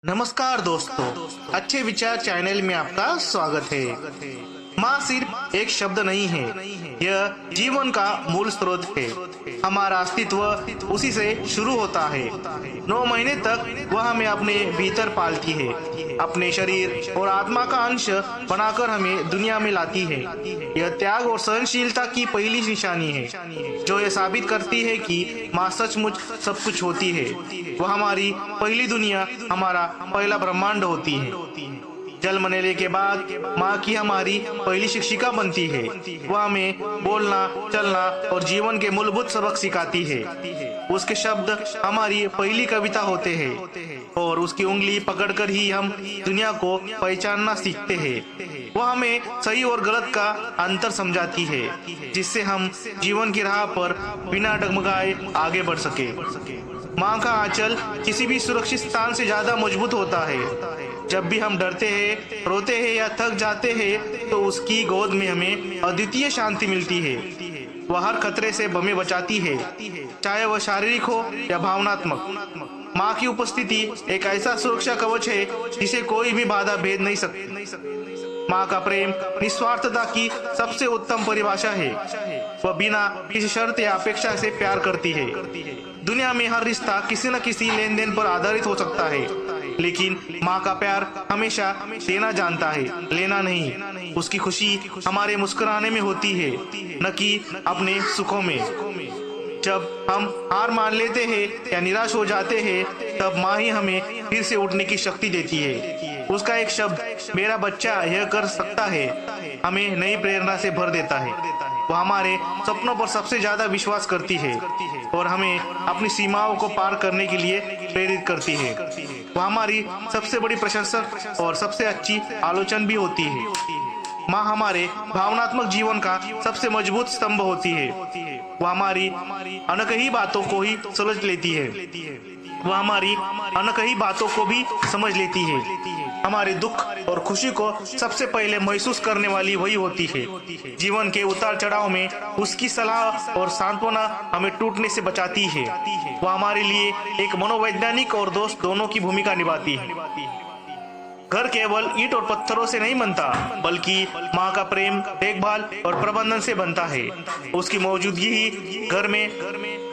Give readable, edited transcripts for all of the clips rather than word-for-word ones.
नमस्कार दोस्तों, अच्छे विचार चैनल में आपका स्वागत है। माँ सिर्फ एक शब्द नहीं है, यह जीवन का मूल स्रोत है। हमारा अस्तित्व उसी से शुरू होता है। 9 महीने तक वह हमें अपने भीतर पालती है, अपने शरीर और आत्मा का अंश बनाकर हमें दुनिया में लाती है। यह त्याग और सहनशीलता की पहली निशानी है, जो यह साबित करती है कि माँ सचमुच सब कुछ होती है। वह हमारी पहली दुनिया, हमारा पहला ब्रह्मांड होती है। जन्म लेने के बाद माँ की हमारी पहली शिक्षिका बनती है। वह हमें बोलना, चलना और जीवन के मूलभूत सबक सिखाती है। उसके शब्द हमारी पहली कविता होते हैं और उसकी उंगली पकड़कर ही हम दुनिया को पहचानना सीखते हैं। वह हमें सही और गलत का अंतर समझाती है, जिससे हम जीवन की राह पर बिना डगमगाए आगे बढ़ सके। माँ का आंचल किसी भी सुरक्षित स्थान से ज्यादा मजबूत होता है। जब भी हम डरते हैं, रोते हैं या थक जाते हैं, तो उसकी गोद में हमें अद्वितीय शांति मिलती है। वह हर खतरे से हमें बचाती है, चाहे वह शारीरिक हो या भावनात्मक। माँ की उपस्थिति एक ऐसा सुरक्षा कवच है जिसे कोई भी बाधा भेद नहीं सकती। माँ का प्रेम निस्वार्थता की सबसे उत्तम परिभाषा है। वह बिना किसी शर्त या अपेक्षा से प्यार करती है। दुनिया में हर रिश्ता किसी न किसी लेन देन पर आधारित हो सकता है, लेकिन माँ का प्यार हमेशा देना जानता है, लेना नहीं। उसकी खुशी हमारे मुस्कुराने में होती है, न कि अपने सुखों में। जब हम हार मान लेते हैं या निराश हो जाते हैं, तब माँ ही हमें फिर से उठने की शक्ति देती है। उसका एक शब्द, मेरा बच्चा यह कर सकता है, हमें नई प्रेरणा से भर देता है। वह हमारे सपनों पर सबसे ज्यादा विश्वास करती है और हमें अपनी सीमाओं को पार करने के लिए प्रेरित करती है। वह हमारी सबसे बड़ी प्रशंसक और सबसे अच्छी आलोचना भी होती है। माँ हमारे भावनात्मक जीवन का सबसे मजबूत स्तंभ होती है। वह हमारी अनकही बातों को ही समझ लेती है। वह हमारी अनकही बातों को भी समझ लेती है। हमारे दुख और खुशी को सबसे पहले महसूस करने वाली वही होती है। जीवन के उतार चढ़ाव में उसकी सलाह और सांत्वना हमें टूटने से बचाती है। वह हमारे लिए एक मनोवैज्ञानिक और दोस्त दोनों की भूमिका निभाती है। घर केवल ईंट और पत्थरों से नहीं बनता, बल्कि माँ का प्रेम, देखभाल और प्रबंधन से बनता है। उसकी मौजूदगी ही घर में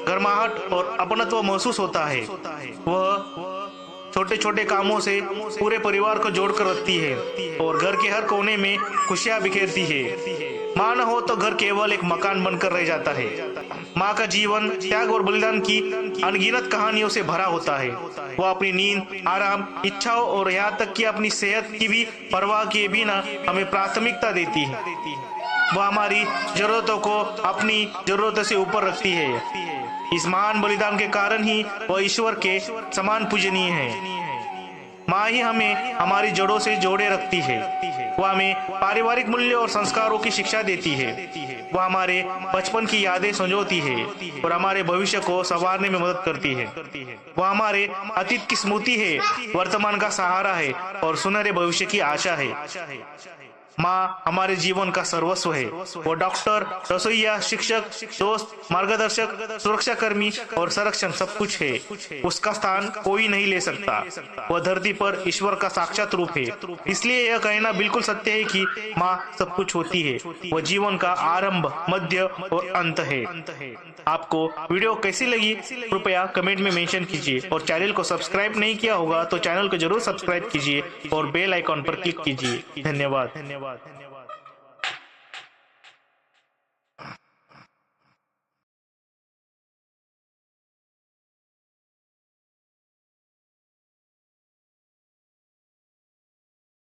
गर्माहट और अपनत्व महसूस होता है। वह छोटे छोटे कामों से पूरे परिवार को जोड़कर रखती है और घर के हर कोने में खुशियां बिखेरती है। माँ न हो तो घर केवल एक मकान बनकर रह जाता है। माँ का जीवन त्याग और बलिदान की अनगिनत कहानियों से भरा होता है। वह अपनी नींद, आराम, इच्छाओं और यहाँ तक कि अपनी सेहत की भी परवाह किए बिना हमें प्राथमिकता देती है। वह हमारी जरूरतों को अपनी जरूरतों से ऊपर रखती है। इस महान बलिदान के कारण ही वह ईश्वर के समान पूजनीय है। माँ ही हमें हमारी जड़ों से जोड़े रखती है। वह हमें पारिवारिक मूल्य और संस्कारों की शिक्षा देती है। वह हमारे बचपन की यादें संजोती है और हमारे भविष्य को संवारने में मदद करती है। वह हमारे अतीत की स्मृति है, वर्तमान का सहारा है और सुनहरे भविष्य की आशा है। माँ हमारे जीवन का सर्वस्व है। वो डॉक्टर, रसोइया, शिक्षक, दोस्त, मार्गदर्शक, सुरक्षा कर्मी और संरक्षण सब कुछ है। उसका स्थान कोई नहीं ले सकता। वह धरती पर ईश्वर का साक्षात रूप है। इसलिए यह कहना बिल्कुल सत्य है कि माँ सब कुछ होती है। वह जीवन का आरंभ, मध्य और अंत है। आपको वीडियो कैसी लगी कृपया कमेंट में मेंशन कीजिए और चैनल को सब्सक्राइब नहीं किया होगा तो चैनल को जरूर सब्सक्राइब कीजिए और बेल आइकॉन पर क्लिक कीजिए। धन्यवाद।